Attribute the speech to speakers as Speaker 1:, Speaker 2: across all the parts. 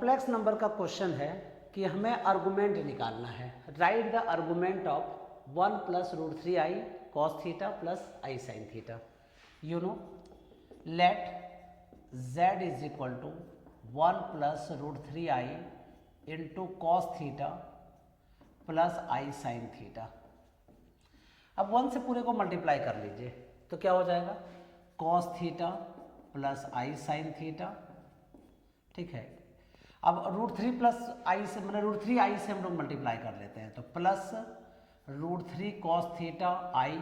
Speaker 1: Complex number का question है कि हमें आर्गुमेंट निकालना है। Write the argument of 1 plus root 3i cos theta plus i sine theta. You know let z is equal to 1 plus root 3i into cos theta plus i sine theta. अब 1 से पूरे को multiply कर लीजिए तो क्या हो जाएगा, cos theta plus i sine theta. ठीक है, अब रूट 3 प्लस आई से मतलब रूट 3i से हम लोग मल्टीप्लाई कर लेते हैं तो प्लस रूट 3 कॉस थीटा आई।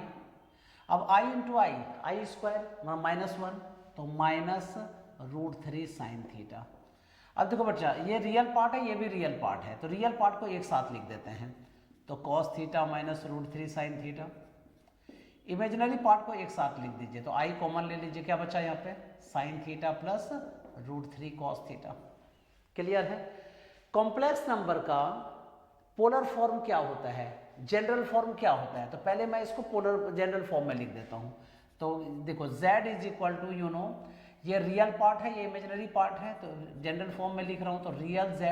Speaker 1: अब i इंटू आई स्क्वायर -1 तो माइनस रूट 3 साइन थीटा। अब देखो बच्चा, ये रियल पार्ट है, ये भी रियल पार्ट है, तो रियल पार्ट को एक साथ लिख देते हैं तो cos theta minus root 3 sine theta. Imaginary part को एक साथ लिख दीजिए तो आई कॉमन ले लीजिए, क्या बचा यहाँ पे sine theta plus root 3 cos theta. Clear है। कॉम्प्लेक्स नंबर का पोलर फॉर्म क्या होता है, जनरल फॉर्म क्या होता है, तो पहले मैं इसको पोलर जनरल फॉर्म में लिख देता हूँ। तो देखो z is equal to you know, ये रियल पार्ट है, ये इमेजिनरी पार्ट है, तो जनरल फॉर्म में लिख रहा हूँ तो रियल z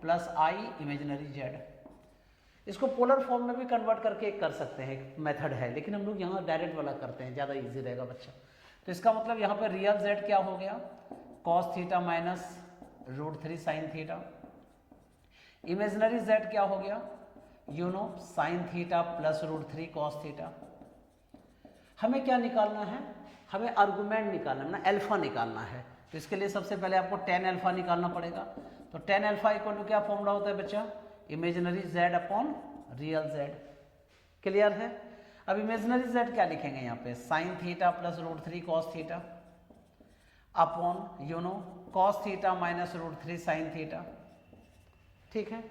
Speaker 1: प्लस आई इमेजिनरी z। इसको पोलर फॉर्म में भी कन्वर्ट करके कर सकते हैं, एक मेथड है, लेकिन हम लोग यहाँ डायरेक्ट वाला करते हैं, ज़्यादा इजी रहेगा बच्चा। तो इसका मतलब यहाँ पर रियल z क्या हो गया, cos theta minus root 3 sine theta. Imaginary z क्या हो गया, you know sine theta plus root 3 cos theta. हमें क्या निकालना है, हमें आर्गुमेंट निकालना है ना, अल्फा निकालना है। तो इसके लिए सबसे पहले आपको टेन अल्फा निकालना पड़ेगा। तो टेन अल्फा इक्वल टू क्या फॉर्मूला होता है बच्चा, imaginary z upon real z। Clear है। अब इमेजिनरी z क्या लिखेंगे यहाँ पे, sine theta plus root 3 cos theta upon you know cos theta minus root 3 sine theta. ठीक है।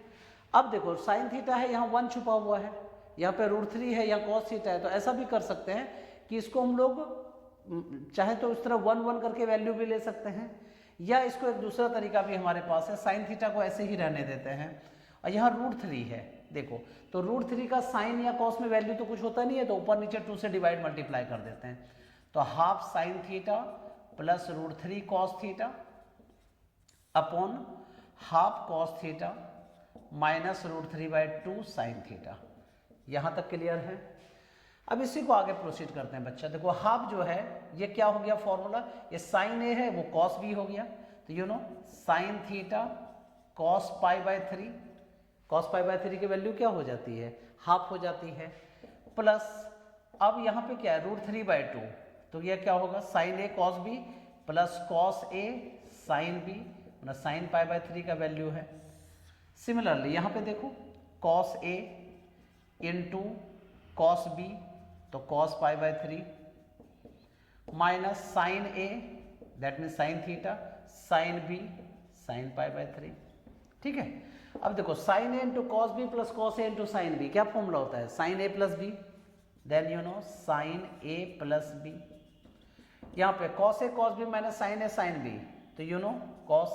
Speaker 1: अब देखो साइन थीटा है, यहाँ 1 छुपा हुआ है, यहाँ पे रूट 3 है, यहाँ कॉस थीटा है, तो ऐसा भी कर सकते हैं कि इसको हम लोग चाहे तो इस तरह 1 1 करके वैल्यू भी ले सकते हैं, या इसको एक दूसरा तरीका भी हमारे पास है, साइन थीटा को ऐसे ही रहने देते हैं और यहाँ रूट 3 है। देखो तो रूट 3 का साइन या कॉस में वैल्यू तो कुछ होता नहीं है, तो ऊपर नीचे 2 से डिवाइड मल्टीप्लाई कर देते हैं, तो half sine theta plus root 3 cos theta upon half cos theta minus root 3/2 sine theta. यहाँ तक क्लियर है। अब इसी को आगे प्रोसीड करते हैं बच्चा। देखो हाफ जो है ये क्या हो गया फॉर्मूला, ये साइन ए है वो कॉस बी हो गया, तो you know sine theta cos π/3, cos π/3 की वैल्यू क्या हो जाती है, हाफ हो जाती है, प्लस अब यहाँ पे क्या है रूट 3/2, तो ये क्या होगा sine A cos B plus cos A sine B, मतलब साइन π/3 का वैल्यू है। सिमिलरली यहाँ पे देखो cos A into cos B तो cos π/3 minus sine A that mean sine theta sine B sine π/3। ठीक है। अब देखो sine A into cos B plus cos A into sine B, क्या फॉर्मूला होता है, sine A plus B, then you know sine A plus B. यहाँ पे cos A cos B minus sine A sine B, तो you know cos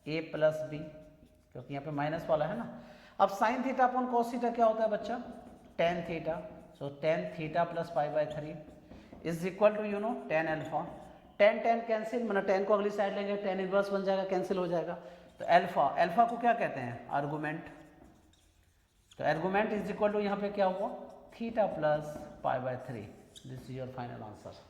Speaker 1: A plus B, क्योंकि यहाँ पे minus वाला है ना। अब sine theta upon cos theta क्या होता है बच्चा, tan theta, so tan theta plus π/3 is equal to you know tan alpha. Tan tan cancel, मतलब टेन को अगली साइड लेंगे, टेन इनवर्स बन जाएगा, कैंसिल हो जाएगा, तो अल्फा, अल्फा को क्या कहते हैं आर्गुमेंट, तो आर्गुमेंट इज इक्वल टू यहाँ पे क्या हुआ theta plus π/3। This is your final answer.